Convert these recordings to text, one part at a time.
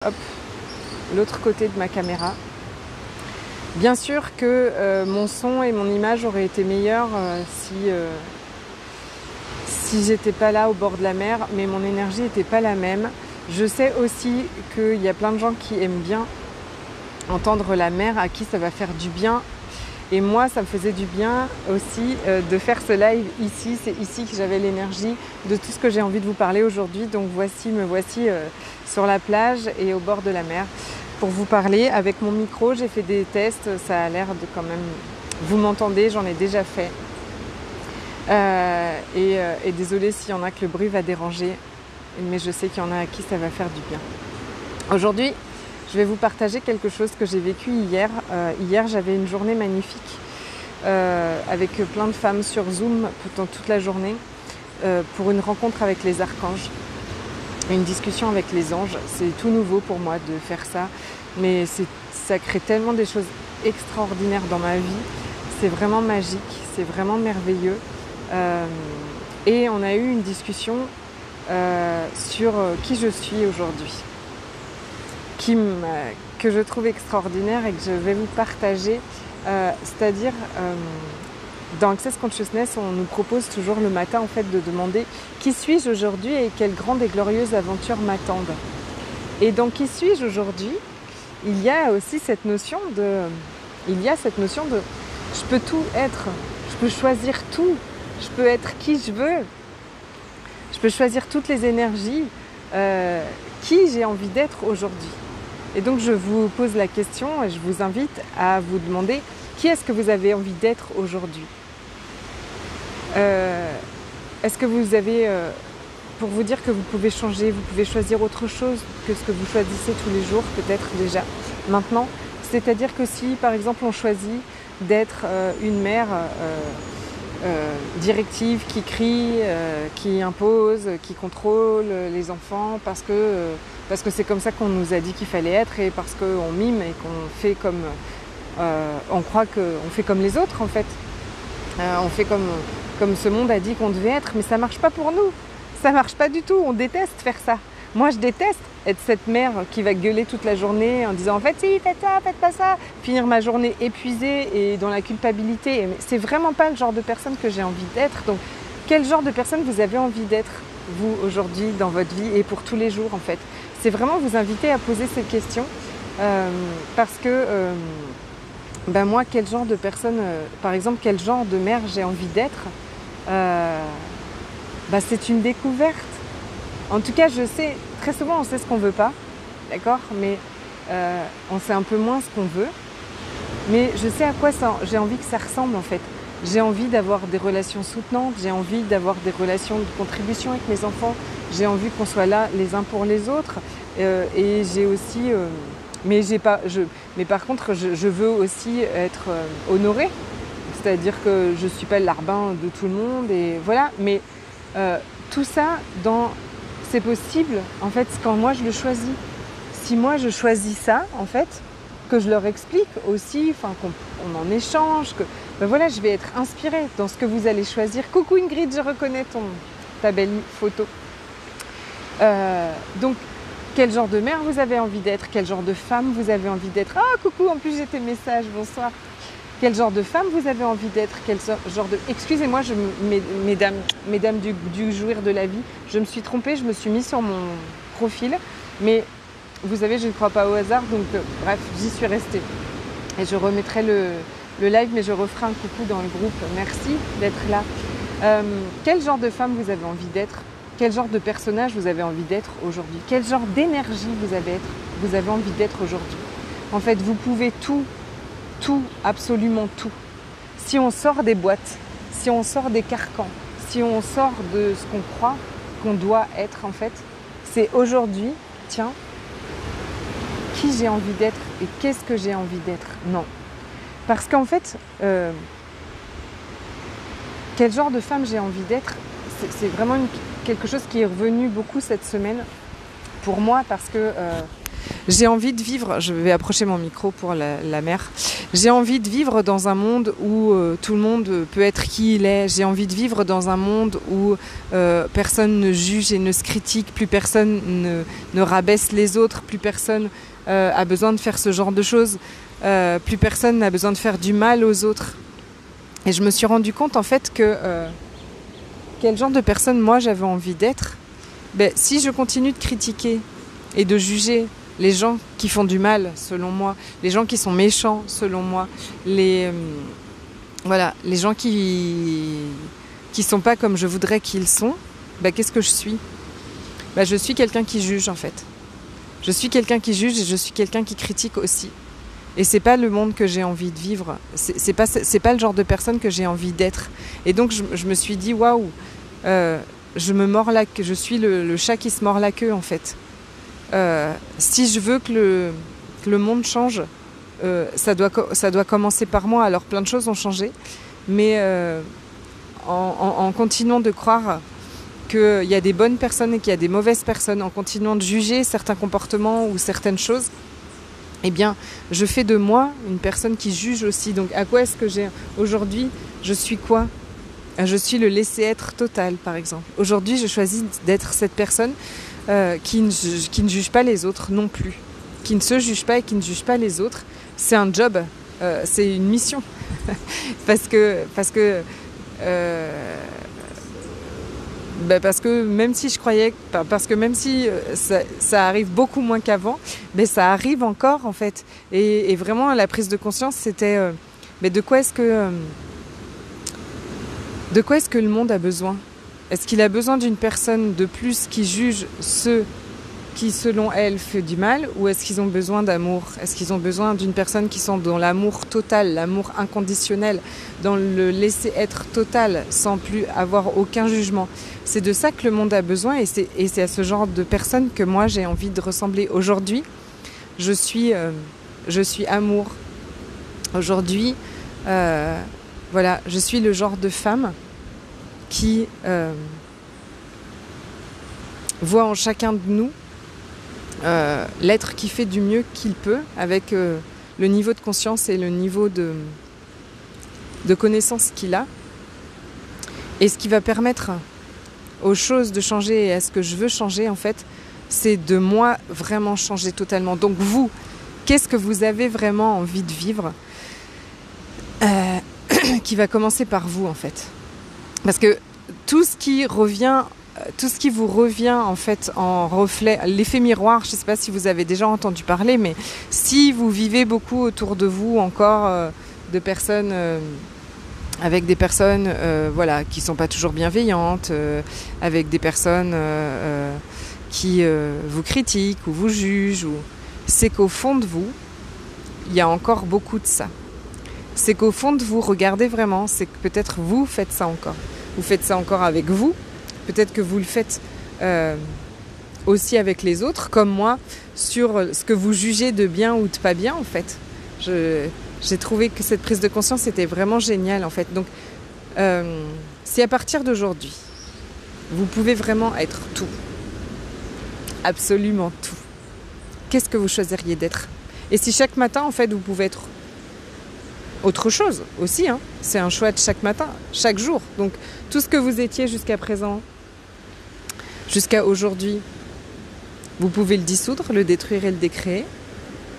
Hop, l'autre côté de ma caméra. Bien sûr que mon son et mon image auraient été meilleurs si j'étais pas là au bord de la mer, mais mon énergie n'était pas la même. Je sais aussi qu'il y a plein de gens qui aiment bien entendre la mer, à qui ça va faire du bien. Et moi, ça me faisait du bien aussi de faire ce live ici. C'est ici que j'avais l'énergie de tout ce que j'ai envie de vous parler aujourd'hui. Donc me voici sur la plage et au bord de la mer pour vous parler. Avec mon micro, j'ai fait des tests. Ça a l'air de quand même... Vous m'entendez, j'en ai déjà fait. Et désolée s'il y en a que le bruit va déranger. Mais je sais qu'il y en a à qui ça va faire du bien. Aujourd'hui, je vais vous partager quelque chose que j'ai vécu hier. Hier, j'avais une journée magnifique avec plein de femmes sur Zoom pendant toute la journée pour une rencontre avec les archanges, une discussion avec les anges. C'est tout nouveau pour moi de faire ça, mais ça crée tellement des choses extraordinaires dans ma vie. C'est vraiment magique, c'est vraiment merveilleux. Et on a eu une discussion sur qui je suis aujourd'hui. Que je trouve extraordinaire et que je vais vous partager. C'est-à-dire, dans Access Consciousness, on nous propose toujours le matin en fait, de demander qui suis-je aujourd'hui et quelles grandes et glorieuses aventures m'attendent. Et dans qui suis-je aujourd'hui, il y a aussi cette notion de je peux tout être, je peux choisir tout, je peux être qui je veux, je peux choisir toutes les énergies, qui j'ai envie d'être aujourd'hui. Et donc je vous pose la question et je vous invite à vous demander qui est-ce que vous avez envie d'être aujourd'hui. Est-ce que vous avez, pour vous dire que vous pouvez changer, vous pouvez choisir autre chose que ce que vous choisissez tous les jours, peut-être déjà maintenant. C'est-à-dire que si par exemple on choisit d'être une mère directive qui crie, qui impose, qui contrôle les enfants parce que c'est comme ça qu'on nous a dit qu'il fallait être et parce qu'on mime et qu'on fait comme... on croit qu'on fait comme les autres en fait. On fait comme ce monde a dit qu'on devait être, mais ça marche pas pour nous. Ça marche pas du tout, on déteste faire ça. Moi je déteste être cette mère qui va gueuler toute la journée en disant en fait si, faites ça, faites pas ça. Finir ma journée épuisée et dans la culpabilité. C'est vraiment pas le genre de personne que j'ai envie d'être. Donc quel genre de personne vous avez envie d'être vous aujourd'hui dans votre vie et pour tous les jours en fait. C'est vraiment vous inviter à poser ces questions parce que moi, quel genre de personne, par exemple, quel genre de mère j'ai envie d'être, c'est une découverte. En tout cas, je sais, très souvent on sait ce qu'on veut pas, d'accord, mais on sait un peu moins ce qu'on veut. Mais je sais à quoi j'ai envie que ça ressemble en fait. J'ai envie d'avoir des relations soutenantes, j'ai envie d'avoir des relations de contribution avec mes enfants, j'ai envie qu'on soit là les uns pour les autres. Et j'ai aussi... mais par contre, je veux aussi être honorée. C'est-à-dire que je ne suis pas le larbin de tout le monde. Et voilà. Mais tout ça, c'est possible en fait quand moi je le choisis. Si moi je choisis ça, en fait, que je leur explique aussi, qu'on en échange, que voilà, je vais être inspirée dans ce que vous allez choisir. Coucou Ingrid, je reconnais ta belle photo. Donc, quel genre de mère vous avez envie d'être? Quel genre de femme vous avez envie d'être? Ah, coucou, en plus j'ai tes messages, bonsoir. Quel genre de femme vous avez envie d'être? Quel genre de... Excusez-moi, mesdames du jouir de la vie, je me suis trompée, je me suis mise sur mon profil, mais vous savez, je ne crois pas au hasard, donc bref, j'y suis restée. Et je remettrai le live, mais je referai un coucou dans le groupe. Merci d'être là. Quel genre de femme vous avez envie d'être? Quel genre de personnage vous avez envie d'être aujourd'hui? Quel genre d'énergie vous avez envie d'être aujourd'hui? En fait, vous pouvez tout, absolument tout. Si on sort des boîtes, si on sort des carcans, si on sort de ce qu'on croit qu'on doit être, en fait, c'est aujourd'hui, tiens, qui j'ai envie d'être et qu'est-ce que j'ai envie d'être? Non. Parce qu'en fait, quel genre de femme j'ai envie d'être? C'est vraiment quelque chose qui est revenu beaucoup cette semaine pour moi parce que J'ai envie de vivre, je vais approcher mon micro pour la mer, j'ai envie de vivre dans un monde où tout le monde peut être qui il est. J'ai envie de vivre dans un monde où personne ne juge et ne se critique, plus personne ne rabaisse les autres, plus personne a besoin de faire ce genre de choses, plus personne n'a besoin de faire du mal aux autres. Et je me suis rendu compte en fait que quel genre de personne moi j'avais envie d'être. Si je continue de critiquer et de juger les gens qui font du mal, selon moi, les gens qui sont méchants, selon moi, les gens qui sont pas comme je voudrais qu'ils sont, qu'est-ce que je suis ? Je suis quelqu'un qui juge, en fait. Je suis quelqu'un qui juge et je suis quelqu'un qui critique aussi. Et c'est pas le monde que j'ai envie de vivre. C'est pas le genre de personne que j'ai envie d'être. Et donc, je me suis dit, waouh, je suis le chat qui se mord la queue, en fait. Si je veux que le monde change, ça doit commencer par moi. Alors plein de choses ont changé, mais en continuant de croire qu'il y a des bonnes personnes et qu'il y a des mauvaises personnes, en continuant de juger certains comportements ou certaines choses, eh bien, je fais de moi une personne qui juge aussi. Donc à quoi est-ce que j'ai aujourd'hui ? Je suis quoi ? Je suis le laisser-être total, par exemple. Aujourd'hui, je choisis d'être cette personne qui ne juge pas les autres non plus, qui ne se juge pas et qui ne juge pas les autres. C'est un job, c'est une mission, parce que même si je croyais, parce que même si ça arrive beaucoup moins qu'avant, ça arrive encore en fait. Et vraiment la prise de conscience, c'était de quoi est-ce que le monde a besoin ? Est-ce qu'il a besoin d'une personne de plus qui juge ceux qui, selon elle, fait du mal, ou est-ce qu'ils ont besoin d'amour ? Est-ce qu'ils ont besoin d'une personne qui sont dans l'amour total, l'amour inconditionnel, dans le laisser-être total, sans plus avoir aucun jugement ? C'est de ça que le monde a besoin, et c'est à ce genre de personne que moi j'ai envie de ressembler. Aujourd'hui, je suis amour. Aujourd'hui, je suis le genre de femme qui voit en chacun de nous l'être qui fait du mieux qu'il peut avec le niveau de conscience et le niveau de connaissance qu'il a. Et ce qui va permettre aux choses de changer et à ce que je veux changer, en fait, c'est de moi vraiment changer totalement. Donc vous, qu'est-ce que vous avez vraiment envie de vivre qui va commencer par vous, en fait. Parce que tout ce qui vous revient en fait en reflet, l'effet miroir, je ne sais pas si vous avez déjà entendu parler, mais si vous vivez beaucoup autour de vous encore de personnes, avec des personnes qui ne sont pas toujours bienveillantes, avec des personnes qui vous critiquent ou vous jugent, c'est qu'au fond de vous, il y a encore beaucoup de ça. C'est qu'au fond de vous, regardez vraiment, c'est que peut-être vous faites ça encore. Vous faites ça encore avec vous. Peut-être que vous le faites aussi avec les autres, comme moi, sur ce que vous jugez de bien ou de pas bien, en fait. J'ai trouvé que cette prise de conscience était vraiment géniale, en fait. Donc, si à partir d'aujourd'hui, vous pouvez vraiment être tout, absolument tout, qu'est-ce que vous choisiriez d'être ? Et si chaque matin, en fait, vous pouvez être autre chose aussi, hein. C'est un choix de chaque matin, chaque jour. Donc tout ce que vous étiez jusqu'à présent, jusqu'à aujourd'hui, vous pouvez le dissoudre, le détruire et le décréer.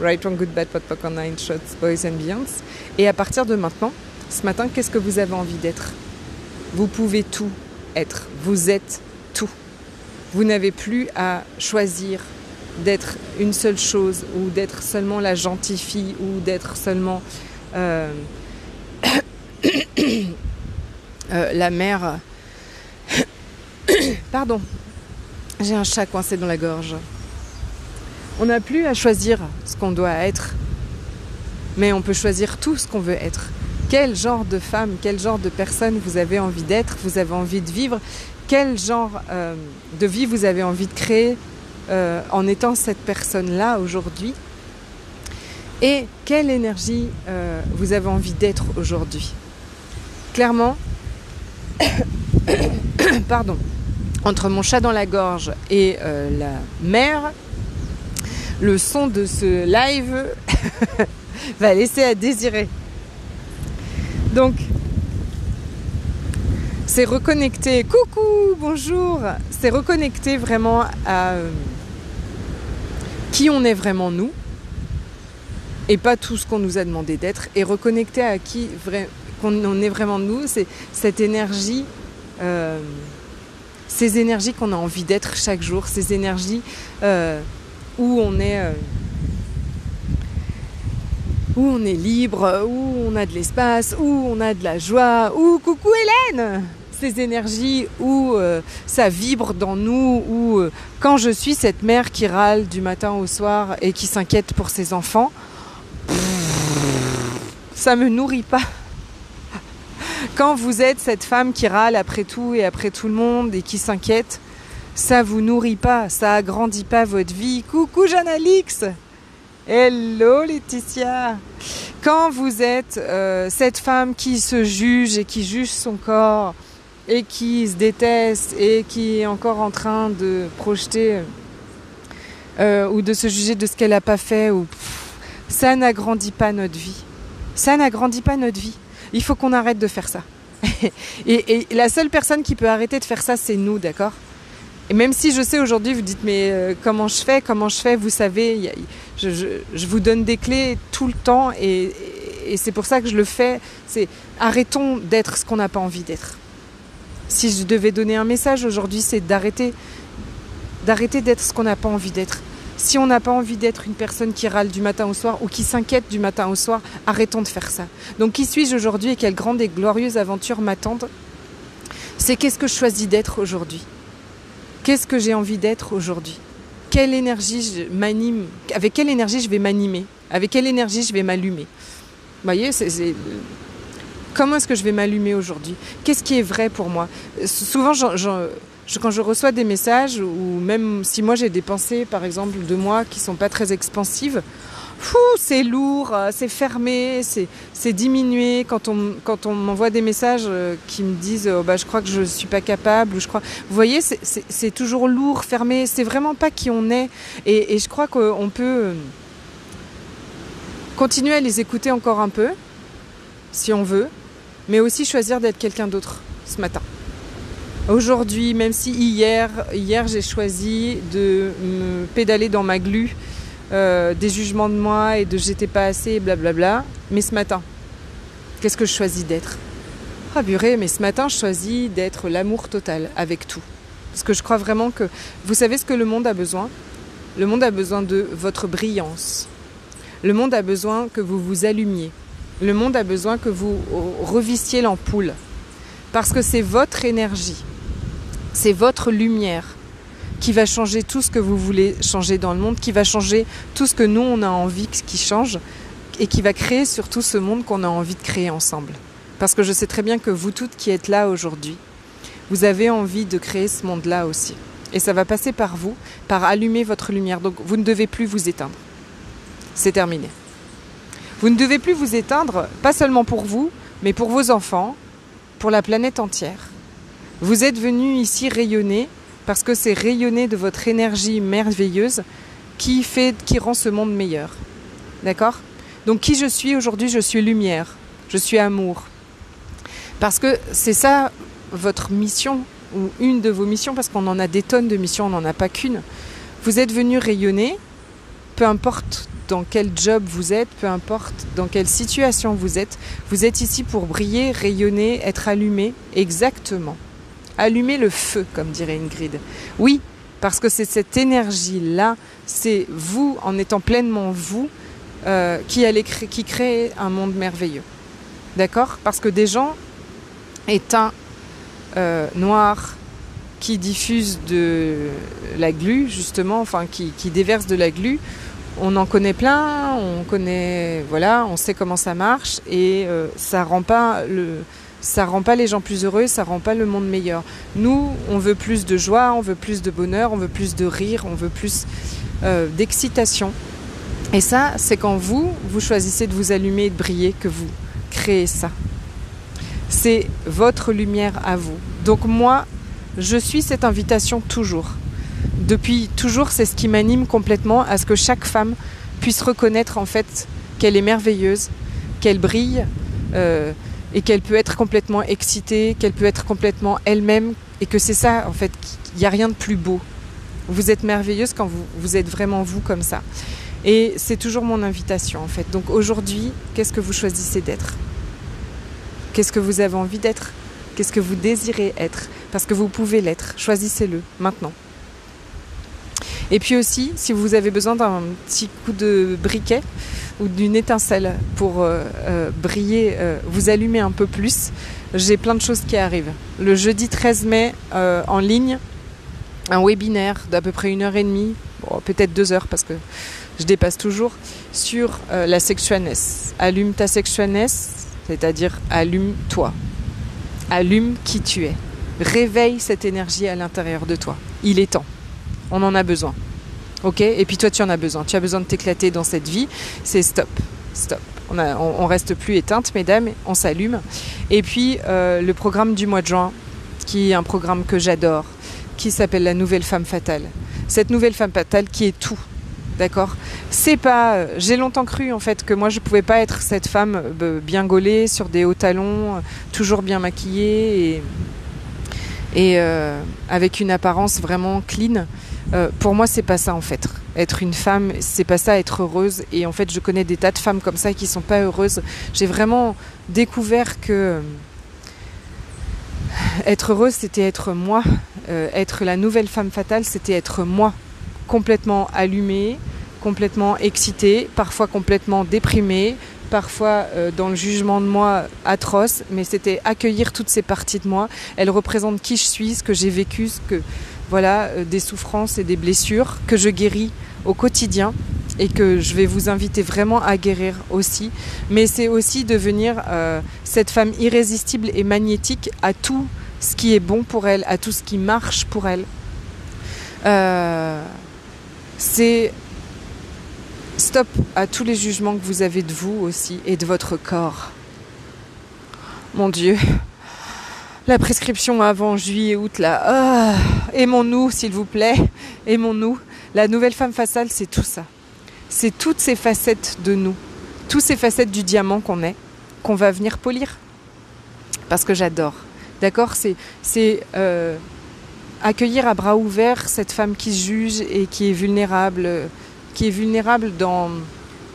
Right, wrong, good, bad, pot, poc, on nine, shots, boys and beyonds. Et à partir de maintenant, ce matin, qu'est-ce que vous avez envie d'être ? Vous pouvez tout être. Vous êtes tout. Vous n'avez plus à choisir d'être une seule chose, ou d'être seulement la gentille fille, ou d'être seulement la mère. Pardon, j'ai un chat coincé dans la gorge. On n'a plus à choisir ce qu'on doit être, mais on peut choisir tout ce qu'on veut être. Quel genre de femme, quel genre de personne vous avez envie d'être, vous avez envie de vivre, quel genre de vie vous avez envie de créer en étant cette personne-là aujourd'hui. Et quelle énergie vous avez envie d'être aujourd'hui. Clairement, pardon, entre mon chat dans la gorge et la mer, le son de ce live va laisser à désirer. Donc, c'est reconnecter, coucou, bonjour, c'est reconnecter vraiment à qui on est vraiment nous, et pas tout ce qu'on nous a demandé d'être, et reconnecter à qui qu'on est vraiment nous, c'est cette énergie, ces énergies qu'on a envie d'être chaque jour, ces énergies où on est libre, où on a de l'espace, où on a de la joie, où coucou Hélène, ces énergies où ça vibre dans nous, où quand je suis cette mère qui râle du matin au soir et qui s'inquiète pour ses enfants, ça me nourrit pas. Quand vous êtes cette femme qui râle après tout et après tout le monde et qui s'inquiète, ça vous nourrit pas, ça agrandit pas votre vie. Coucou Jeanne-Alix. Hello Laetitia. Quand vous êtes cette femme qui se juge et qui juge son corps et qui se déteste et qui est encore en train de projeter ou de se juger de ce qu'elle n'a pas fait, ça n'agrandit pas notre vie. Ça n'agrandit pas notre vie. Il faut qu'on arrête de faire ça. et la seule personne qui peut arrêter de faire ça, c'est nous, d'accord ? Et même si je sais aujourd'hui, vous dites, mais comment je fais, vous savez, je vous donne des clés tout le temps et c'est pour ça que je le fais. C'est arrêtons d'être ce qu'on n'a pas envie d'être. Si je devais donner un message aujourd'hui, c'est d'arrêter d'être ce qu'on n'a pas envie d'être. Si on n'a pas envie d'être une personne qui râle du matin au soir ou qui s'inquiète du matin au soir, arrêtons de faire ça. Donc qui suis-je aujourd'hui et quelle grande et glorieuse aventure m'attendent ? C'est qu'est-ce que je choisis d'être aujourd'hui ? Qu'est-ce que j'ai envie d'être aujourd'hui ? Quelle énergie m'anime ? Avec quelle énergie je vais m'animer ? Avec quelle énergie je vais m'allumer ? Vous voyez, comment est-ce que je vais m'allumer aujourd'hui ? Qu'est-ce qui est vrai pour moi ? Souvent, quand je reçois des messages, ou même si moi j'ai des pensées, par exemple, de moi qui ne sont pas très expansives, c'est lourd, c'est fermé, c'est diminué. Quand on m'envoie des messages qui me disent je crois que je ne suis pas capable, ou je crois... Vous voyez, c'est toujours lourd, fermé, c'est vraiment pas qui on est. Et je crois qu'on peut continuer à les écouter encore un peu, si on veut, mais aussi choisir d'être quelqu'un d'autre ce matin. Aujourd'hui, même si hier j'ai choisi de me pédaler dans ma glu des jugements de moi et de j'étais pas assez et blablabla, mais ce matin, qu'est-ce que je choisis d'être ? Ah purée, mais ce matin je choisis d'être l'amour total avec tout. Parce que je crois vraiment que, vous savez ce que le monde a besoin ? Le monde a besoin de votre brillance. Le monde a besoin que vous vous allumiez. Le monde a besoin que vous revissiez l'ampoule. Parce que c'est votre énergie. C'est votre lumière qui va changer tout ce que vous voulez changer dans le monde, qui va changer tout ce que nous, on a envie qui change et qui va créer surtout ce monde qu'on a envie de créer ensemble. Parce que je sais très bien que vous toutes qui êtes là aujourd'hui, vous avez envie de créer ce monde-là aussi. Et ça va passer par vous, par allumer votre lumière. Donc vous ne devez plus vous éteindre. C'est terminé. Vous ne devez plus vous éteindre, pas seulement pour vous, mais pour vos enfants, pour la planète entière. Vous êtes venus ici rayonner parce que c'est rayonner de votre énergie merveilleuse qui rend ce monde meilleur. D'accord ? Donc qui je suis aujourd'hui ? Je suis lumière, je suis amour. Parce que c'est ça votre mission, ou une de vos missions, parce qu'on en a des tonnes de missions, on n'en a pas qu'une. Vous êtes venus rayonner, peu importe dans quel job vous êtes, peu importe dans quelle situation vous êtes ici pour briller, rayonner, être allumé, exactement. Allumer le feu, comme dirait Ingrid. Oui, parce que c'est cette énergie-là, c'est vous, en étant pleinement vous, qui crée un monde merveilleux. D'accord ? Parce que des gens éteints, noirs, qui diffusent de la glu, justement, enfin qui déversent de la glu, on en connaît plein, on sait comment ça marche et ça rend pas les gens plus heureux, ça rend pas le monde meilleur. Nous, on veut plus de joie, on veut plus de bonheur, on veut plus de rire, on veut plus d'excitation. Et ça, c'est quand vous choisissez de vous allumer et de briller que vous créez ça. C'est votre lumière à vous. Donc moi, je suis cette invitation toujours. depuis toujours, c'est ce qui m'anime complètement, à ce que chaque femme puisse reconnaître en fait qu'elle est merveilleuse, qu'elle brille et qu'elle peut être complètement excitée, qu'elle peut être complètement elle-même, et que c'est ça en fait, il n'y a rien de plus beau. Vous êtes merveilleuse quand vous êtes vraiment vous comme ça. Et c'est toujours mon invitation en fait. Donc aujourd'hui, qu'est-ce que vous choisissez d'être ? Qu'est-ce que vous avez envie d'être ? Qu'est-ce que vous désirez être ? Parce que vous pouvez l'être. Choisissez-le maintenant. Et puis aussi, si vous avez besoin d'un petit coup de briquet ou d'une étincelle pour briller, vous allumer un peu plus, j'ai plein de choses qui arrivent. Le jeudi 13 mai, en ligne, un webinaire d'à peu près 1h30, bon, peut-être 2 heures parce que je dépasse toujours, sur la sexualness. Allume ta sexualness, c'est-à-dire allume-toi. Allume qui tu es. Réveille cette énergie à l'intérieur de toi. Il est temps. On en a besoin. Ok ? Et puis toi, tu en as besoin. Tu as besoin de t'éclater dans cette vie. C'est stop. Stop. On reste plus éteinte, mesdames. On s'allume. Et puis, le programme du mois de juin, qui est un programme que j'adore, qui s'appelle la Nouvelle Femme Fatale. Cette Nouvelle Femme Fatale qui est tout. D'accord ? C'est pas... j'ai longtemps cru, en fait, que moi, je pouvais pas être cette femme bien gaulée, sur des hauts talons, toujours bien maquillée et avec une apparence vraiment clean. Pour moi, c'est pas ça, en fait. Être une femme, c'est pas ça, être heureuse. Et en fait, je connais des tas de femmes comme ça qui sont pas heureuses. J'ai vraiment découvert que être heureuse, c'était être moi. Être la nouvelle femme fatale, c'était être moi. Complètement allumée, complètement excitée, parfois complètement déprimée, parfois dans le jugement de moi atroce, mais c'était accueillir toutes ces parties de moi. Elles représentent qui je suis, ce que j'ai vécu, des souffrances et des blessures que je guéris au quotidien et que je vais vous inviter vraiment à guérir aussi. Mais c'est aussi devenir cette femme irrésistible et magnétique à tout ce qui est bon pour elle, à tout ce qui marche pour elle. C'est stop à tous les jugements que vous avez de vous aussi et de votre corps. Mon Dieu, la prescription avant juillet-août là, aimons-nous s'il vous plaît, aimons-nous. La nouvelle femme fatale, c'est tout ça. C'est toutes ces facettes de nous, toutes ces facettes du diamant qu'on est, qu'on va venir polir. Parce que j'adore. D'accord ? C'est accueillir à bras ouverts cette femme qui se juge et qui est vulnérable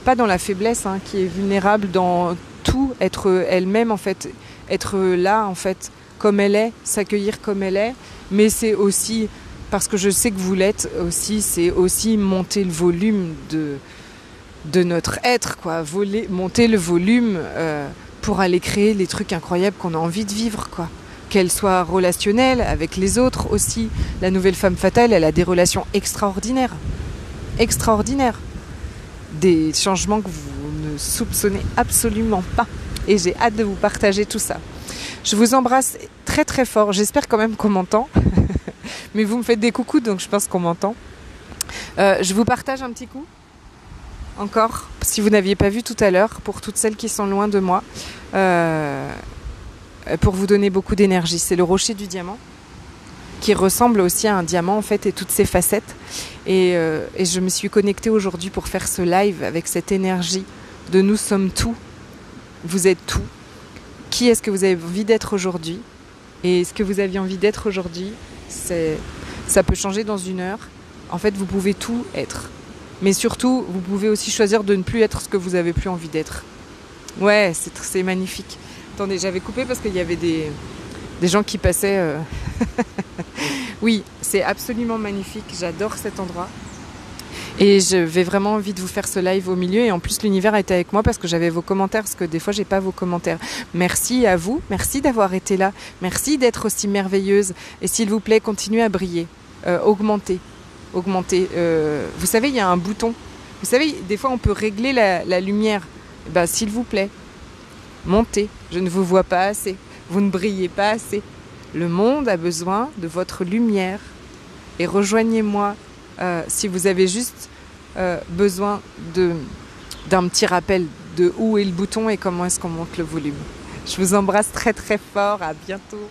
pas dans la faiblesse, qui est vulnérable dans tout, être elle-même en fait, être là en fait comme elle est, s'accueillir comme elle est, mais c'est aussi, parce que je sais que vous l'êtes aussi, c'est aussi monter le volume de notre être, quoi, monter le volume pour aller créer les trucs incroyables qu'on a envie de vivre, quoi. Qu'elle soit relationnelle avec les autres aussi. La nouvelle femme fatale, elle a des relations extraordinaires. Extraordinaires. Des changements que vous ne soupçonnez absolument pas. Et j'ai hâte de vous partager tout ça. Je vous embrasse très très fort. J'espère quand même qu'on m'entend. Mais vous me faites des coucous, donc je pense qu'on m'entend. Je vous partage un petit coup. Encore, si vous n'aviez pas vu tout à l'heure, pour toutes celles qui sont loin de moi. Pour vous donner beaucoup d'énergie. C'est le rocher du diamant qui ressemble aussi à un diamant en fait et toutes ses facettes. Et je me suis connectée aujourd'hui pour faire ce live avec cette énergie de nous sommes tout. Vous êtes tout. Qui est-ce que vous avez envie d'être aujourd'hui ? Et ce que vous aviez envie d'être aujourd'hui, ça peut changer dans 1 heure. En fait, vous pouvez tout être. Mais surtout, vous pouvez aussi choisir de ne plus être ce que vous avez plus envie d'être. Ouais, c'est magnifique. Attendez, j'avais coupé parce qu'il y avait des gens qui passaient. Oui, c'est absolument magnifique. J'adore cet endroit. Et j'avais vraiment envie de vous faire ce live au milieu. Et en plus, l'univers était avec moi parce que j'avais vos commentaires. Parce que des fois, j'ai pas vos commentaires. Merci à vous. Merci d'avoir été là. Merci d'être aussi merveilleuse. Et s'il vous plaît, continuez à briller. Augmentez. Vous savez, il y a un bouton. Vous savez, des fois, on peut régler la lumière. S'il vous plaît. Montez, je ne vous vois pas assez, vous ne brillez pas assez. Le monde a besoin de votre lumière et rejoignez-moi si vous avez juste besoin d'un petit rappel de où est le bouton et comment est-ce qu'on monte le volume. Je vous embrasse très très fort, à bientôt.